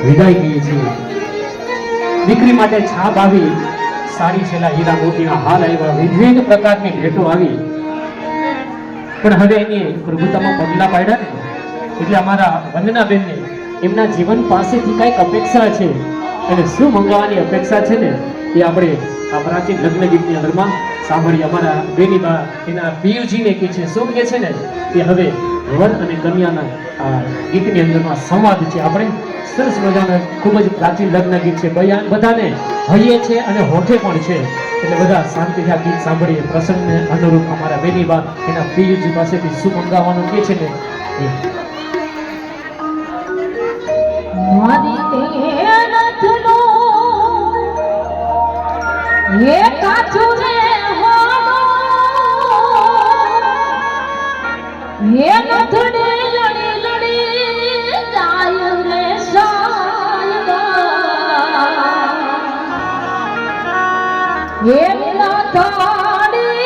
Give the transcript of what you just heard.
વિદાય કહીએ છીએ. દીકરી માટે છાપ આવી, સાડી છેલ્લા હીરા મોતીના હાર આવ્યા, વિવિધ પ્રકારની ભેટો આવી, પણ હવે એની પ્રભુતામાં પગલા પાડ્યા ને એટલે અમારા વંદનાબેનને એમના જીવન પાસેથી કંઈક અપેક્ષા છે. અને શું મંગાવવાની અપેક્ષા છે ને એ આપણે આ પ્રાચીન લગ્ન ગીતની અંદરમાં સાંભળી. અમારા બેનીબા એના પિયુજીને કહે છે, શું કહે છે ને એ હવે વર અને કન્યાના આ ગીતની અંદરમાં સંવાદ છે. આપણે સરસ મજાના ખૂબ જ પ્રાચીન લગ્ન ગીત છે, બધાને હૈયે છે અને હોઠે પણ છે. એટલે બધા શાંતિથી આ ગીત સાંભળીએ. પ્રસંગને અનુરૂપ અમારા બેનીબા એના પિયુજી પાસેથી શું મંગાવવાનું કહે છે ને એ મારી તેરથનો એ કાચું રે હોનો એ નથડી લડી લડી જાય રે સાયબા એ ના થાડી